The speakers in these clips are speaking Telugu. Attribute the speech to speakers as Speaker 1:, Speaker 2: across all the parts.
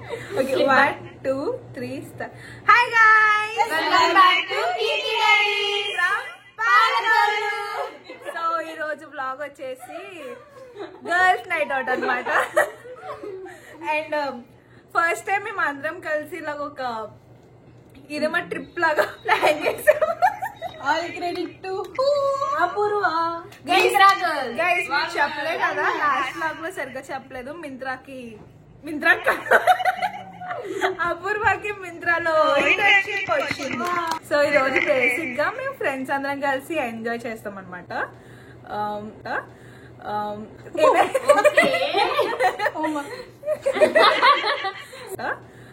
Speaker 1: Okay, 1, 2, 3 start. Hi guys,
Speaker 2: welcome back to Kirti Diaries
Speaker 1: from Palanolu. So ee roju vlog vachesi girls night out anamata. And first time మేము అందరం కలిసి ఇలా ఒక ఇదేమో ట్రిప్ లాగా ప్లాన్ చేసాము.
Speaker 2: all credit to Apurva
Speaker 1: guys మీరు చెప్పలేదు కదా, లాస్ట్ బ్లాగ్ లో సరిగ్గా చెప్పలేదు. మింత్రాకి అపూర్వకి మింత్రాలో ఇంటర్న్షిప్ వచ్చింది. సో ఈ రోజు బేసిక్ గా మేము ఫ్రెండ్స్ అందరం కలిసి ఎంజాయ్ చేస్తాం అనమాట.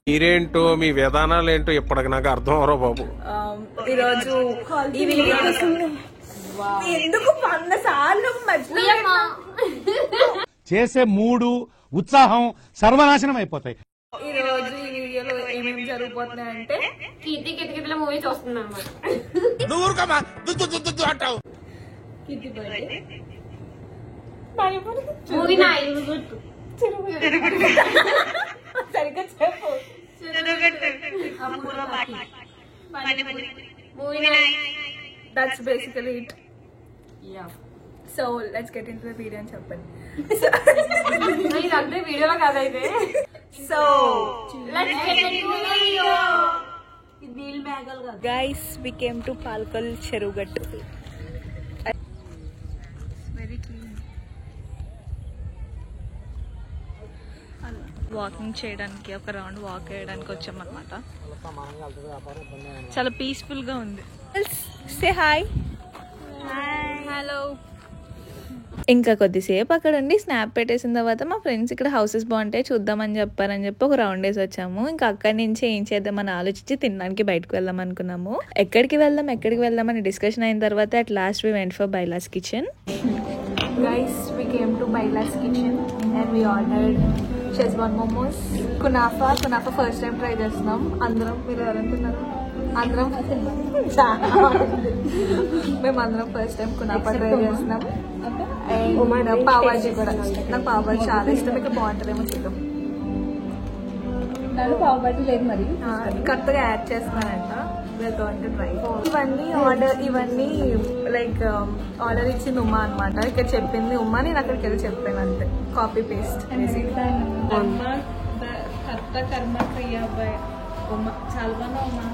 Speaker 3: మీరేంటో మీ విధానాలు ఏంటో ఇప్పటికి నాకు అర్థం అవరో బాబు.
Speaker 1: ఈరోజు ఈ వీడియో ఎందుకు 100 సార్లు మధ్యలో
Speaker 4: చేసే మూడు ఉత్సాహం సర్వనాశనం అయిపోతాయి.
Speaker 1: ఈ రోజు ఈ వీడియోలో ఏమేమి జరగబోతున్నాయంటే
Speaker 2: కీర్తి కితకితల మూవీ చూస్తుంది అనమాట.
Speaker 1: కిట్టి బర్త్డే,
Speaker 2: మూవీ నైట్
Speaker 1: సరిగ్గా చెప్పు.
Speaker 2: Movie night
Speaker 1: that's basically it. So let's get into the video అని చెప్పండి.
Speaker 2: ఇదంతా వీడియోలో కాదైతే.
Speaker 1: So
Speaker 2: let's get into the video.
Speaker 1: Guys we came to Palkal Cheruvugattu. Very clean. Walking చేయడానికి, ఒక రౌండ్ వాక్ చేయడానికి వచ్చామన్నమాట. చాలా పీస్ఫుల్ గా ఉంది. Say hi. హలో. ఇంకా కొద్దిసేపు అక్కడ ఉండి స్నాప్ పెట్టేసిన తర్వాత మా ఫ్రెండ్స్ ఇక్కడ హౌసెస్ బాగుంటాయి చూద్దామని చెప్పారని చెప్పి ఒక రౌండ్ వేసి వచ్చాము. ఇంకా అక్కడి నుంచి ఏం చేద్దామని ఆలోచించి తినడానికి బయటకు వెళ్దాం అనుకున్నాము. ఎక్కడికి వెళ్దాం అని డిస్కషన్ అయిన తర్వాత at last we went for Bylaas kitchen. Guys we came to Bylaas kitchen and we ordered Schezwan momos, కునాఫా ఫస్ట్ టైం ట్రై చేస్తున్నాం అందరం. మీరు ఎవరంటున్నారు? అందరం మేమందరం ఫస్ట్ టైం కునాఫా ట్రై చేస్తున్నాం. అండ్ పావాజీ కూడా. నాకు పావాజీ చాలా ఇష్టం. ఇక్కడ బాగుంటుందేమో చూద్దాం.
Speaker 2: పావుబాజీ లేదు మరి,
Speaker 1: కొత్తగా యాడ్ చేస్తున్నానంట. ఇవన్నీ లైక్ ఆర్డర్ ఇచ్చింది ఉమా అనమాట. ఇక్కడ చెప్పింది ఉమా, నేను అక్కడికి వెళ్ళి చెప్పాను అంతే. Copy paste. కర్మ క్రియా ఉమా చాలా బాగా ఉమా.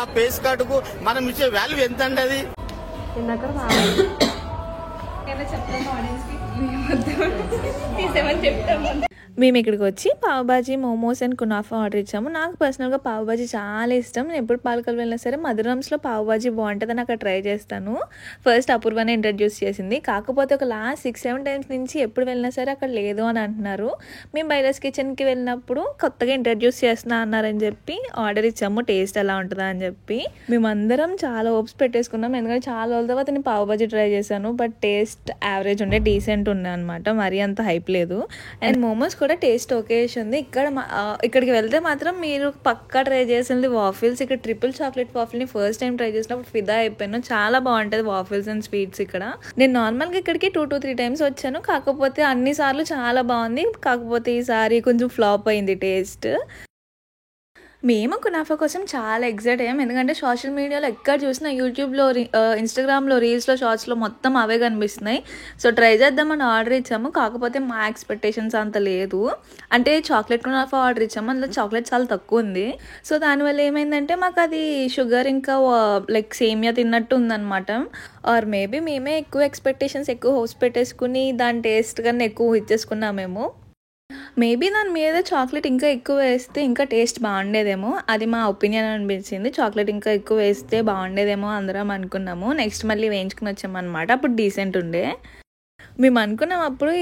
Speaker 5: ఆ పేస్ట్ కార్డుకు మనం ఇచ్చే వాల్యూ ఎంత అండి? అది
Speaker 1: చెప్తాను ఆడియన్స్ కి తీసేమని చెప్తాము.
Speaker 6: మేము ఇక్కడికి వచ్చి pav bhaji, momos and kunafa order ఇచ్చాము. నాకు పర్సనల్గా పావుబాజీ చాలా ఇష్టం. నేను ఎప్పుడు పాలకల్ వెళ్ళినా సరే మధురమ్స్లో పావుబాజీ బాగుంటుందని అక్కడ ట్రై చేస్తాను. ఫస్ట్ అపూర్వనే ఇంట్రడ్యూస్ చేసింది. కాకపోతే ఒక లాస్ట్ 6-7 టైమ్స్ నుంచి ఎప్పుడు వెళ్ళినా సరే అక్కడ లేదు అని అంటున్నారు. మేము బైలాస్ కిచెన్కి వెళ్ళినప్పుడు కొత్తగా ఇంట్రడ్యూస్ చేస్తున్నా అన్నారని చెప్పి ఆర్డర్ ఇచ్చాము. టేస్ట్ ఎలా ఉంటుందా అని చెప్పి మేమందరం చాలా హోప్స్ పెట్టేసుకున్నాం. ఎందుకంటే చాలా రోజుల తర్వాత నేను పావుబాజీ ట్రై చేశాను. బట్ టేస్ట్ యావరేజ్ ఉండే, డీసెంట్ ఉండే అనమాట. మరీ అంత హైప్ లేదు. అండ్ మోమోస్ కూడా టేస్ట్ ఓకే ఉంది. ఇక్కడికి వెళ్తే మాత్రం మీరు పక్కా ట్రై చేసింది వాఫిల్స్. ఇక్కడ ట్రిపుల్ చాక్లెట్ వాఫిల్ని ఫస్ట్ టైం ట్రై చేసినప్పుడు ఫిదా అయిపోయాను. చాలా బాగుంటుంది వాఫిల్స్ అండ్ స్వీట్స్ ఇక్కడ. నేను నార్మల్గా ఇక్కడికి 2-3 టైమ్స్ వచ్చాను. కాకపోతే అన్నిసార్లు చాలా బాగుంది. కాకపోతే ఈసారి కొంచెం ఫ్లాప్ అయింది టేస్ట్. మేము కునాఫా కోసం చాలా ఎక్సైట్ అయ్యాం. ఎందుకంటే సోషల్ మీడియాలో ఎక్కడ చూసినా, యూట్యూబ్లో, ఇన్స్టాగ్రామ్లో, రీల్స్లో, షార్ట్స్లో మొత్తం అవే కనిపిస్తున్నాయి. సో ట్రై చేద్దామని ఆర్డర్ ఇచ్చాము. కాకపోతే మా ఎక్స్పెక్టేషన్స్ అంత లేదు. అంటే చాక్లెట్ కునాఫా ఆర్డర్ ఇచ్చాము, అందులో చాక్లెట్ చాలా తక్కువ ఉంది. సో దానివల్ల ఏమైందంటే మాకు అది షుగర్ ఇంకా లైక్ సేమియా తిన్నట్టు ఉందన్నమాట. ఆర్ మేబీ మేమే ఎక్కువ ఎక్స్పెక్టేషన్స్, ఎక్కువ హోప్స్ పెట్టేసుకుని దాని టేస్ట్ కన్నా ఎక్కువ ఇచ్చేసుకున్నామేమో. మేబీ దాని మీద చాక్లెట్ ఇంకా ఎక్కువ వేస్తే ఇంకా టేస్ట్ బాగుండేదేమో. అది మా ఒపీనియన్ అనిపించింది. చాక్లెట్ ఇంకా ఎక్కువ వేస్తే బాగుండేదేమో అందరం అనుకున్నాము. నెక్స్ట్ మళ్ళీ వేయించుకుని వచ్చామన్నమాట. అప్పుడు డీసెంట్ ఉండే. మేము అనుకున్నాం అప్పుడు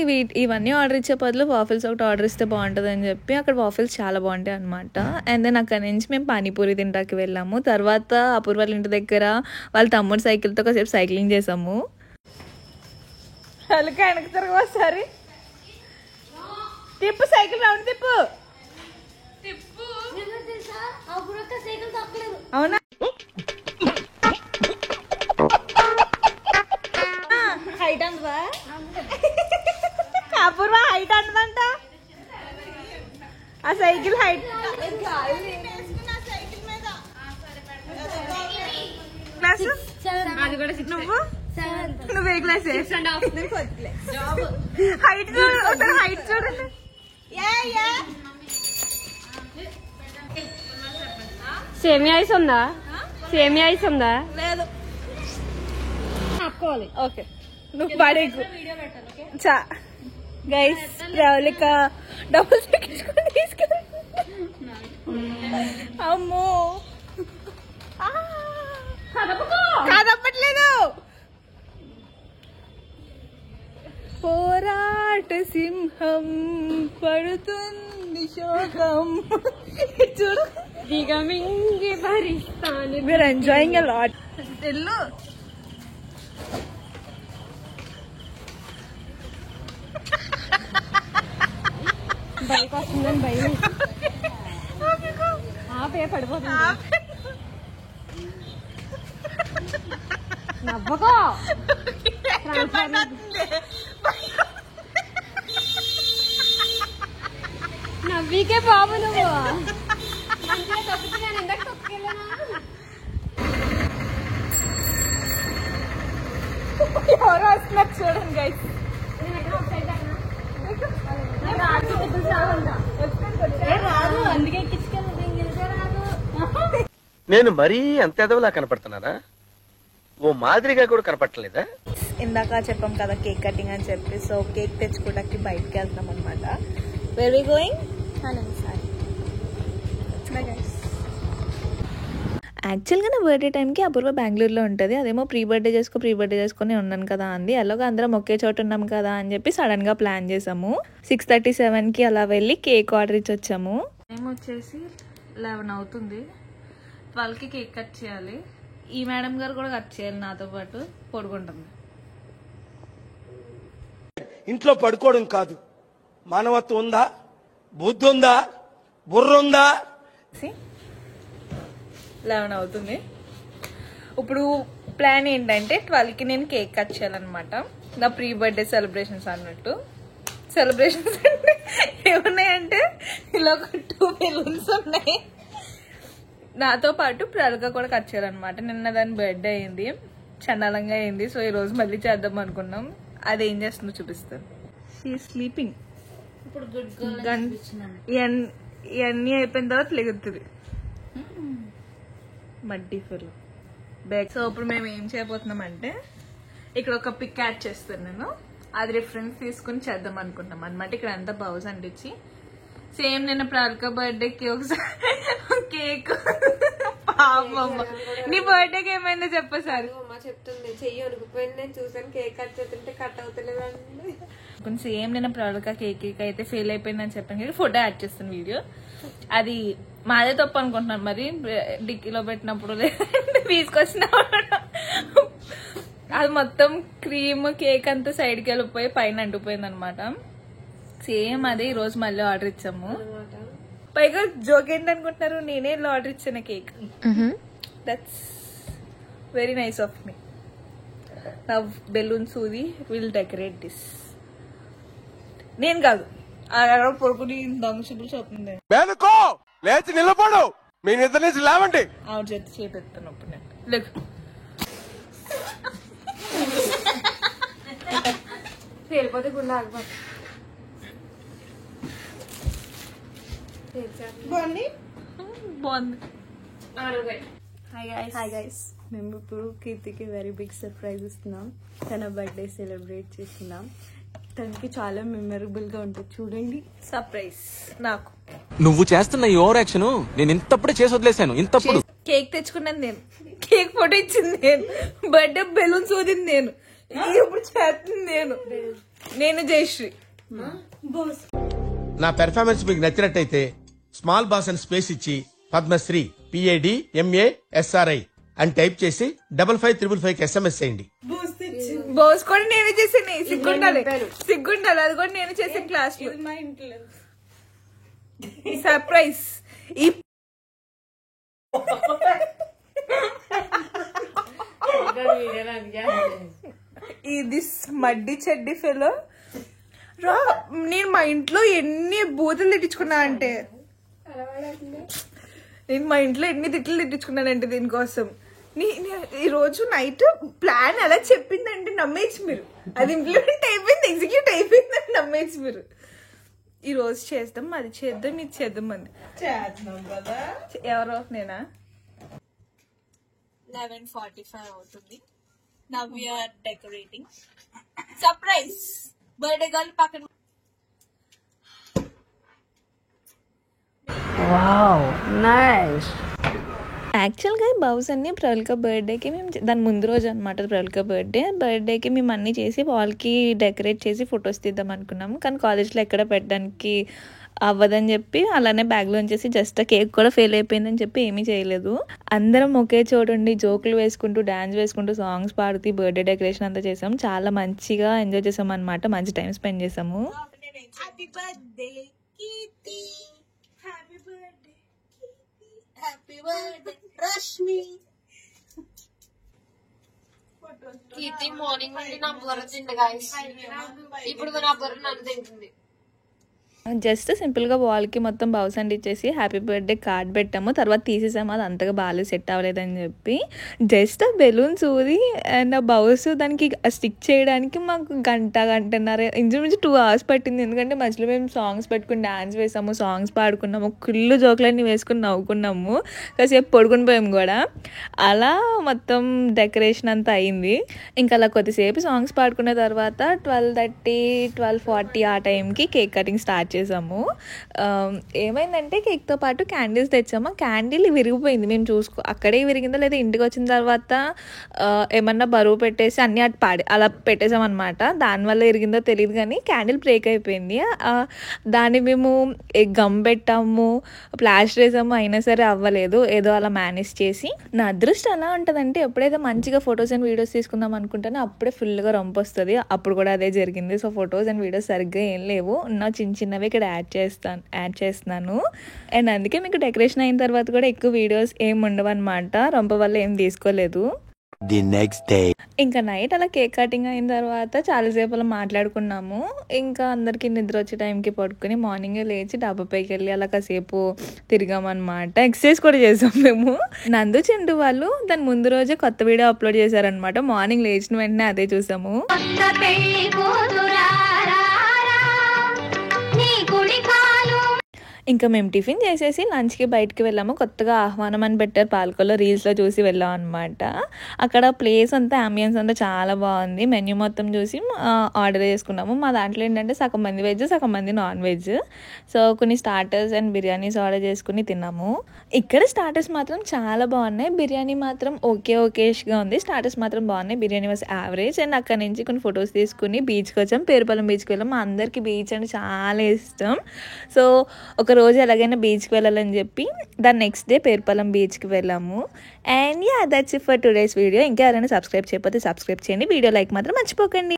Speaker 6: ఇవన్నీ ఆర్డర్ ఇచ్చే బదులు వాఫిల్స్ ఒకటి ఆర్డర్ ఇస్తే బాగుంటుంది అని చెప్పి. అక్కడ వాఫిల్స్ చాలా బాగుంటాయి అనమాట. అండ్ దెన్ అక్కడి నుంచి మేము పానీపూరి తింటాకి వెళ్ళాము. తర్వాత అపూర్వాళ్ళ ఇంటి దగ్గర వాళ్ళ తమ్ముడు సైకిల్తో కాసేపు సైక్లింగ్ చేసాము.
Speaker 1: వెనక తిరగ ఒకసారి తిప్పు, సైకిల్ రౌండ్ తిప్పు. అవునా? హైట్ అంటవా? అపూర్వ హైట్ అంటదంట. ఆ సైకిల్ హైట్ క్లాస్ నువ్వు ఏ క్లాస్ హైట్ హైట్ చూడండి
Speaker 2: సేమియా ఐస్ ఉందా సేమియా ఐస్ ఉందా
Speaker 1: లేదు ఓకే నువ్వు పడేకు చా గైస్ ప్రవళిక డబుల్ తీసుకెళ్ళి అమ్మో కాదప్పట్లేదు పోరాట సింహం పడుతుంది శోకం చూడు
Speaker 2: దిగమింగి భరిస్తాను
Speaker 1: వీఆర్ ఎంజాయింగ్ ఎ లాట్ ఎల్లు
Speaker 2: బైక్ వస్తుందని భయం ఆపే పడిపోతుంది నవ్వకో నవ్వికే బాబు నువ్వు మంచిగా తొక్కుతున్నాను ఇందాక తొక్కెళ్ళనా
Speaker 1: ఎవరో వస్తున్నారు చూడండి గైస్
Speaker 2: రాదు అందుకే ఎక్కించుకెళ్ళదు
Speaker 5: నేను మరీ అంత ఎదవలా కనపడుతున్నానా ఓ మాదిరిగా కూడా కనపడలేదా
Speaker 1: ఇందాక చెప్పాం కదా కేక్ కటింగ్ అని చెప్పి సో కేక్ తెచ్చుకోవడానికి బయటకి వెళ్తాం అనమాట వేర్ వి గోయింగ్ యాక్చువల్గా నా బర్త్డే టైంకి అపూర్వ బెంగళూరులో ఉంటుంది అదేమో ప్రీ బర్త్డే చేసుకొని ఉన్నాను కదా అంది అలాగా అందరం ఒకే చోట ఉన్నాం కదా అని చెప్పి సడన్గా ప్లాన్ చేసాము 6:37కి అలా వెళ్ళి కేక్ ఆర్డర్ ఇచ్చి వచ్చాము టైం వచ్చేసి 11 అవుతుంది 12కి కేక్ కట్ చేయాలి ఈ మేడం గారు కూడా కట్ చేయాలి నాతో పాటు పడుకుంటుంది
Speaker 7: ఇంట్లో పడుకోవడం కాదు మానవత్వం ఉందా బుద్ధి ఉందా బుర్ర ఉందా
Speaker 1: 11 అవుతుంది ఇప్పుడు ప్లాన్ ఏంటంటే 12కి నేను కేక్ కట్ చేయాలన్నమాట నా ప్రీ బర్త్డే సెలబ్రేషన్స్ అన్నట్టు సెలబ్రేషన్స్ అంటే ఏమున్నాయంటే ఇలా ఒక 2 బెలూన్స్ ఉన్నాయి నాతో పాటు ప్రవళిక కూడా కట్ చేయాలన్నమాట నిన్న దాని బర్త్డే అయింది చండాలంగా అయింది సో ఈ రోజు మళ్ళీ చేద్దాం అనుకున్నాం అది ఏం చేస్తుందో చూపిస్తాను షీ స్లీపింగ్ ఇవన్నీ అయిపోయిన తర్వాత లెగుతుంది మడ్డీ ఫుల్ బ్యాగ్ సో ఇప్పుడు మేము ఏం చేయబోతున్నాం అంటే ఇక్కడ ఒక పిక్ యాడ్ చేస్తాను నేను అది రిఫరెన్స్ తీసుకుని చేద్దాం అనుకుంటున్నాం అనమాట ఇక్కడ అంతా బౌజ్ అంటించి సేమ్ నేను ప్రవళిక బర్త్డేకి ఒకసారి కేక్ పాపమ్మ నీ బర్త్డేకి ఏమైందో చెప్పసారి
Speaker 2: చెప్తుంది చెయ్యి ఉనికిపోయింది నేను చూసాను కేక్ కట్ చేస్తుంటే కట్ అవుతలేదండి
Speaker 1: కొంచెం సేమ్ నేను ప్రవళిక కేక్ అయితే ఫెయిల్ అయిపోయిందని చెప్పాను కానీ ఫోటో యాడ్ చేస్తాను వీడియో అది మాదే తప్పు అనుకుంటున్నాను మరి డిక్కీలో పెట్టినప్పుడు తీసుకొచ్చినప్పుడు అది మొత్తం క్రీమ్ కేక్ అంతా సైడ్కి వెళ్ళిపోయి పైన అంటుపోయింది అనమాట సేమ్ అదే ఈ రోజు మళ్ళీ ఆర్డర్ ఇచ్చాము పైగా జోక్ ఏంటనుకుంటున్నారు నేనే ఆర్డర్ ఇచ్చాను cake that's very nice of me నా బెలూన్ సూది విల్ డెకరేట్ దిస్ నేను కాదు పొడుకుని దొంగ చూపులు చూపుతుంది
Speaker 3: మేలుకో లేచి నిలబడు మీ నిద్ర నుంచి లేవండి
Speaker 1: ఆవిడ చేతి చేపెత్తాను అప్పుడు నేను లేకు
Speaker 2: తేలిపోతే గుండె ఆగిపోతుంది
Speaker 1: బాగుంది
Speaker 8: హాయ్ గైస్ మేము ఇప్పుడు కీర్తికి వెరీ బిగ్ సర్ప్రైజ్ ఇస్తున్నాం తన బర్త్డే సెలబ్రేట్ చేస్తున్నాం తనకి చాలా మెమరబుల్ గా ఉంటుంది చూడండి
Speaker 1: సర్ప్రైజ్ నాకు
Speaker 9: నువ్వు చేస్తున్న ఈ ఓవర్ యాక్షన్ నేను ఇంతప్పుడే చేసి వదిలేశాను ఇంతప్పుడు
Speaker 1: కేక్ తెచ్చుకున్నాను నేను కేక్ ఫోటో ఇచ్చింది నేను బర్త్డే బెలూన్స్ ఊదింది నేను ఇప్పుడు చేస్తుంది నేను జయశ్రీ
Speaker 7: నా పెర్ఫార్మెన్స్ మీకు నచ్చినట్టయితే స్మాల్ బాస్ అని స్పేస్ ఇచ్చి పద్మశ్రీ PADMASRI అని టైప్ చేసి 5555 SMS చేయండి
Speaker 1: బోస్ కూడా నేనే చేసాను సిగ్గుండాలి అది కూడా నేను చేసాను క్లాస్ లో సర్ప్రైజ్ ఇది మడ్డి చెడ్డి ఫెలో రా నేను మా ఇంట్లో ఎన్ని బూతులు తిట్టించుకున్నా అంటే నేను మా ఇంట్లో ఎన్ని తిట్లు తిట్టించుకున్నానంటే దీనికోసం ఈరోజు నైట్ ప్లాన్ అలా చెప్పిందంటే నమ్మేచ్చు మీరు, అది ఇంప్లిమెంట్ అయిపోయింది, ఎగ్జిక్యూట్ అయిపోయిందని నమ్మేచ్చు మీరు. ఈ రోజు చేద్దాం, అది చేద్దాం, ఇది చేద్దాం అని చేద్దాం కదా. ఎవరో నేనా?
Speaker 6: 11:45 అవుతుంది. Now we are decorating surprise birthday girl పక్కన.
Speaker 2: Wow nice.
Speaker 1: యాక్చువల్గా ఈ బౌస్ అన్ని ప్రవళిక బర్త్డేకి మేము దాని ముందు రోజు అనమాట, ప్రవళిక బర్త్డేకి మేము అన్నీ చేసి వాల్కి డెకరేట్ చేసి ఫొటోస్ తీద్దాం అనుకున్నాము. కానీ కాలేజ్లో ఎక్కడ పెట్టడానికి అవ్వదని చెప్పి అలానే బ్యాగ్లో ఉంచేసి జస్ట్ కేక్ కూడా ఫెయిల్ అయిపోయిందని చెప్పి ఏమీ చేయలేదు. అందరం ఒకే చోటుండి జోకులు వేసుకుంటూ డాన్స్ వేసుకుంటూ సాంగ్స్ పాడుతూ బర్త్డే డెకరేషన్ అంతా చేసాం. చాలా మంచిగా ఎంజాయ్ చేసాం అనమాట, మంచి టైం స్పెండ్ చేసాము.
Speaker 6: హ్యాపీ బర్త్డే కీర్తి, హ్యాపీ బర్త్డే కీర్తి, హ్యాపీ బర్త్డే రష్మి. కీర్తి మార్నింగ్ నుండి నా బుర్ర తిండి గాయస్, ఇప్పుడు నా బుర్ర నన్ను తింటుంది.
Speaker 1: జస్ట్ సింపుల్గా వాల్కి మొత్తం బౌస్ అండ్ ఇచ్చేసి హ్యాపీ బర్త్డే కార్డ్ పెట్టాము. తర్వాత తీసేసాము, అది అంతగా బాగాలేదు, సెట్ అవ్వలేదని చెప్పి. జస్ట్ ఆ బెలూన్స్ ఊది అండ్ ఆ బౌస్ దానికి స్టిక్ చేయడానికి మాకు గంటన్నర, ఇంచుమించు 2 hours పట్టింది. ఎందుకంటే మధ్యలో మేము సాంగ్స్ పెట్టుకుని డాన్స్ వేసాము, సాంగ్స్ పాడుకున్నాము, కుళ్ళు జోకులన్నీ వేసుకుని నవ్వుకున్నాము, కాసేపు పడుకుని పోయాము కూడా. అలా మొత్తం డెకరేషన్ అంతా అయింది. ఇంకా అలా కొద్దిసేపు సాంగ్స్ పాడుకున్న తర్వాత 12:30, 12:40 ఆ టైంకి కేక్ కటింగ్ స్టార్ట్ చేసాము. ఏమైందంటే కేక్తో పాటు క్యాండిల్స్ తెచ్చాము. క్యాండిల్ విరిగిపోయింది, మేము అక్కడే విరిగిందా లేదా ఇంటికి వచ్చిన తర్వాత ఏమన్నా బరువు పెట్టేసి అన్నీ అటు అలా పెట్టేసాం అనమాట. దానివల్ల విరిగిందో తెలియదు కానీ క్యాండిల్ బ్రేక్ అయిపోయింది. దాన్ని మేము గమ్ పెట్టాము, ప్లాస్టర్ వేసాము, అయినా సరే అవ్వలేదు. ఏదో అలా మేనేజ్ చేసి, నా అదృష్టం ఎలా ఉంటుందంటే ఎప్పుడైతే మంచిగా ఫొటోస్ అండ్ వీడియోస్ తీసుకుందాం అనుకుంటానో అప్పుడే ఫుల్గా రంపు వస్తుంది. అప్పుడు కూడా అదే జరిగింది. సో ఫొటోస్ అండ్ వీడియోస్ సరిగ్గా ఏం లేవు, ఉన్న చిన్నవి ఇక్కడ యాడ్ చేస్తున్నాను. అండ్ అందుకే మీకు డెకరేషన్ అయిన తర్వాత కూడా ఎక్కువ వీడియోస్ ఏం ఉండవు అనమాట, రొంప వల్ల ఏం తీసుకోలేదు. ఇంకా నైట్ అలా కేక్ కటింగ్ అయిన తర్వాత చాలాసేపు అలా మాట్లాడుకున్నాము. ఇంకా అందరికి నిద్ర వచ్చే టైంకి పడుకుని మార్నింగ్ లేచి డాబాపైకి వెళ్ళి అలా కాసేపు తిరిగామన్నమాట. ఎక్సర్సైజ్ కూడా చేసాం మేము. నందు చింటూ వాళ్ళు దాని ముందు రోజే కొత్త వీడియో అప్లోడ్ చేశారనమాట. మార్నింగ్ లేచిన వెంటనే అదే చూసాము. ఇంకా మేము టిఫిన్ చేసేసి లంచ్కి బయటకు వెళ్ళాము. కొత్తగా ఆహ్వానం అని పెట్టారు పాలకొల్లో, రీల్స్లో చూసి వెళ్ళాం అనమాట. అక్కడ ప్లేస్ అంతా అంబియన్స్ అంతా చాలా బాగుంది. మెన్యూ మొత్తం చూసి ఆర్డర్ చేసుకున్నాము. మా దాంట్లో ఏంటంటే సగం మంది వెజ్, సగం మంది నాన్ వెజ్. సో కొన్ని స్టార్టర్స్ అండ్ బిర్యానీస్ ఆర్డర్ చేసుకుని తిన్నాము. ఇక్కడ స్టార్టర్స్ మాత్రం చాలా బాగున్నాయి, బిర్యానీ మాత్రం ఓకేష్గా ఉంది. స్టార్టర్స్ మాత్రం బాగున్నాయి, బిర్యానీ వాజ్ యావరేజ్. అండ్ అక్కడ నుంచి కొన్ని ఫొటోస్ తీసుకుని బీచ్కి వచ్చాం, పేరుపాలెం బీచ్కి వెళ్ళాం. మా అందరికీ బీచ్ అంటే చాలా ఇష్టం. సో ఒక రోజు ఎలాగైనా బీచ్కి వెళ్ళాలని చెప్పి దాని నెక్స్ట్ డే పేరుపాలెం బీచ్కి వెళ్ళాము. And yeah that's it for today's video. ఇంకా ఎవరైనా సబ్స్క్రైబ్ చేయకపోతే సబ్స్క్రైబ్ చేయండి, వీడియో లైక్ మాత్రం మర్చిపోకండి.